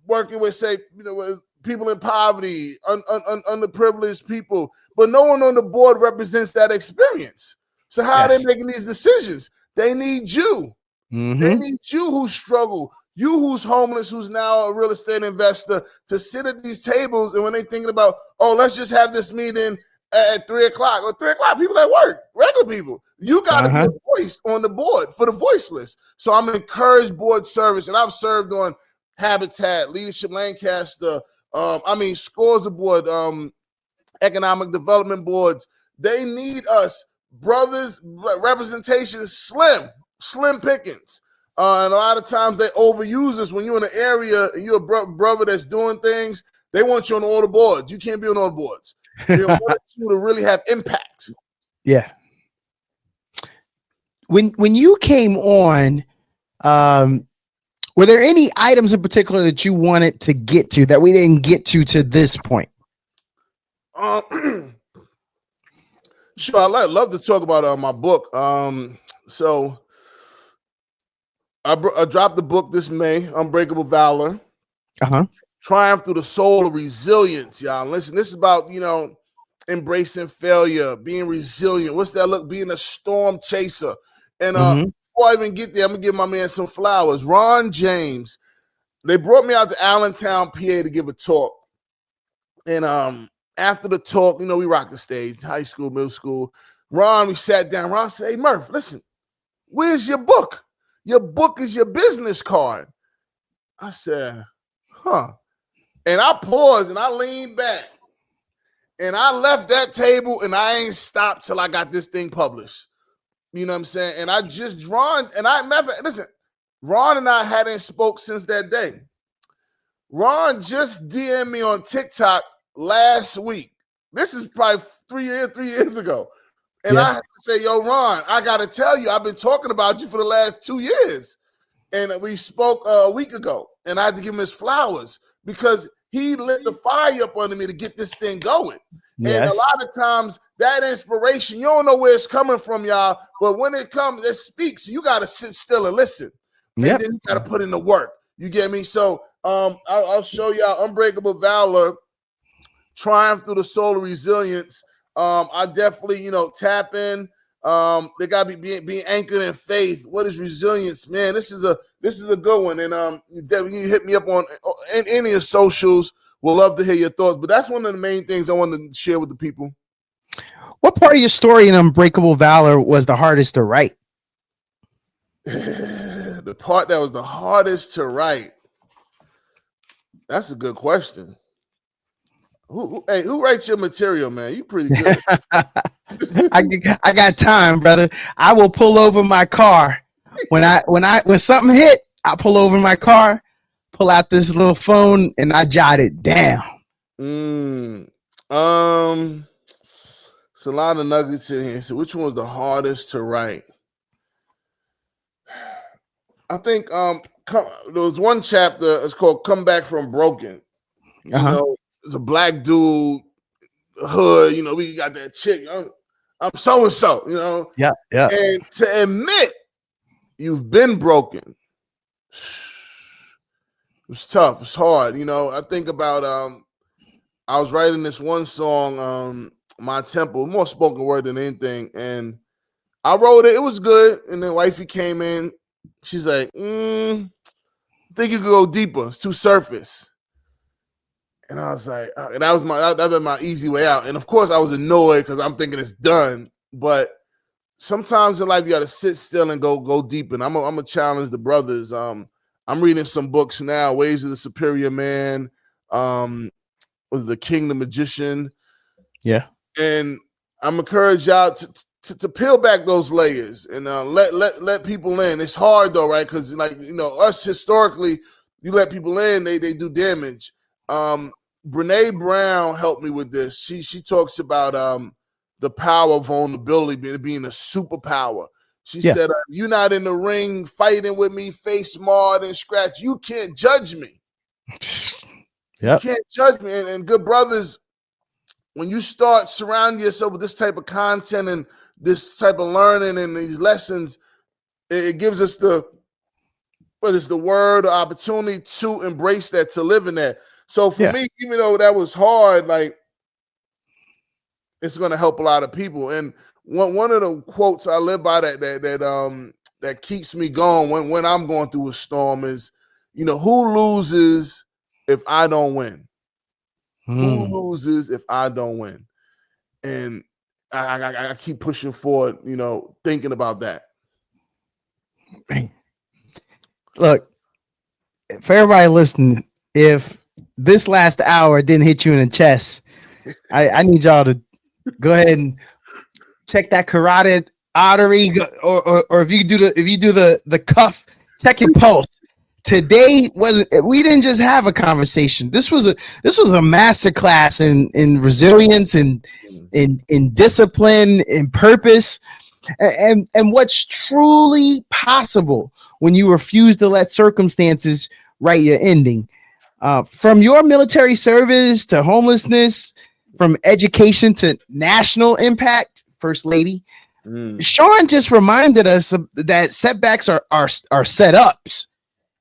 working with, say, with people in poverty, underprivileged people, but no one on the board represents that experience. So how are they making these decisions? They need you. Mm-hmm. They need you who struggle, you who's homeless, who's now a real estate investor, to sit at these tables. And when they're thinking about, let's just have this meeting at 3 o'clock, or 3 o'clock, people at work, regular people, you got to be a voice on the board for the voiceless. So I'm encouraged board service, and I've served on Habitat, Leadership Lancaster, scores of board, economic development boards. They need us, brothers. Representation is slim pickings. And a lot of times they overuse us. When you're in an area and you're a brother that's doing things, they want you on all the boards. You can't be on all the boards. They want you to really have impact. Yeah. When you came on, were there any items in particular that you wanted to get to that we didn't get to this point? Sure. I'd love to talk about my book. So I dropped the book this May, Unbreakable Valor. Triumph through the soul of resilience, y'all. Listen, this is about, embracing failure, being resilient. What's that look? Being a storm chaser. And before I even get there, I'm going to give my man some flowers. Ron James, they brought me out to Allentown, PA to give a talk. And after the talk, we rocked the stage, high school, middle school. Ron, we sat down. Ron said, "Hey, Murph, listen, where's your book? Your book is your business card. I said, huh. And I paused and I leaned back and I left that table and I ain't stopped till I got this thing published. You know what I'm saying? And I just Ron and I never listen. Ron and I hadn't spoke since that day. Ron just DM'd me on TikTok last week. This is probably 3 years ago. And I had to say, yo, Ron, I got to tell you, I've been talking about you for the last 2 years. And we spoke a week ago. And I had to give him his flowers because he lit the fire up under me to get this thing going. Yes. And a lot of times that inspiration, you don't know where it's coming from, y'all. But when it comes, it speaks. You got to sit still and listen. And then you got to put in the work. You get me? So I'll show y'all Unbreakable Valor, Triumph Through the Soul of Resilience. I definitely, tap in. They got to be being anchored in faith. What is resilience, man? This is a good one. And definitely you hit me up on any of socials. We'll love to hear your thoughts. But that's one of the main things I wanted to share with the people. What part of your story in Unbreakable Valor was the hardest to write? The part that was the hardest to write. That's a good question. Who writes your material, man? You pretty good. I got time, brother. I will pull over my car when something hit. I pull over my car, pull out this little phone, and I jot it down. It's a lot of nuggets in here. So, which one was the hardest to write? I think there was one chapter. It's called "Come Back from Broken." You know, it's a black dude, hood. We got that chick. I'm so and so. Yeah. And to admit you've been broken, it's tough. It's hard. I think about I was writing this one song, My Temple, more spoken word than anything, and I wrote it. It was good, and then wifey came in. She's like, I think you could go deeper. It's too surface. And I was like, and that was my easy way out. And of course, I was annoyed because I'm thinking it's done. But sometimes in life, you got to sit still and go deep. And I'm gonna challenge the brothers. I'm reading some books now. Ways of the Superior Man. Was The King, the Magician. Yeah. And I'm encouraged y'all to peel back those layers and let people in. It's hard though, right? Because us historically, you let people in, they do damage. Brene Brown helped me with this. She talks about the power of vulnerability being a superpower. She said, "You're not in the ring fighting with me, face marred and scratched. You can't judge me. You can't judge me." And good brothers, when you start surrounding yourself with this type of content and this type of learning and these lessons, it gives us whether it's the word or opportunity to embrace that, to live in that. So for me, even though that was hard, like it's going to help a lot of people. And one of the quotes I live by that keeps me going when I'm going through a storm is, who loses if I don't win? Who loses if I don't win? And I keep pushing forward, thinking about that. Look, for everybody listening, if this last hour didn't hit you in the chest, I need y'all to go ahead and check that carotid artery, or if you do the cuff, check your pulse. Today we didn't just have a conversation. This was a masterclass in resilience and in discipline, in purpose, and what's truly possible when you refuse to let circumstances write your ending. From your military service to homelessness, from education to national impact, First Lady, Shaun just reminded us that setbacks are setups.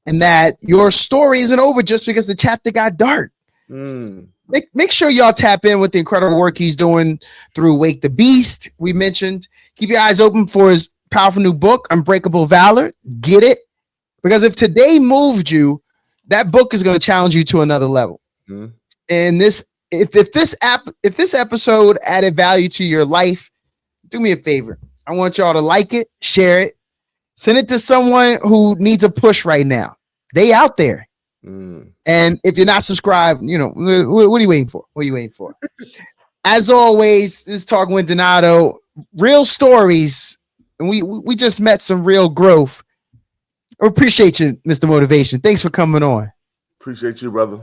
And that your story isn't over just because the chapter got dark. Make sure y'all tap in with the incredible work he's doing through Wake the Beast. We mentioned, keep your eyes open for his powerful new book, Unbreakable Valor. Get it? Because if today moved you, that book is going to challenge you to another level. And if this episode added value to your life, do me a favor. I want y'all to like it, share it, Send it to someone who needs a push right now. They out there. And if you're not subscribed, you know, what are you waiting for? What are you waiting for? As always, this is Talking with Donato. Real stories. And we just met some real growth. I appreciate you, Mr. Motivation. Thanks for coming on. Appreciate you, brother.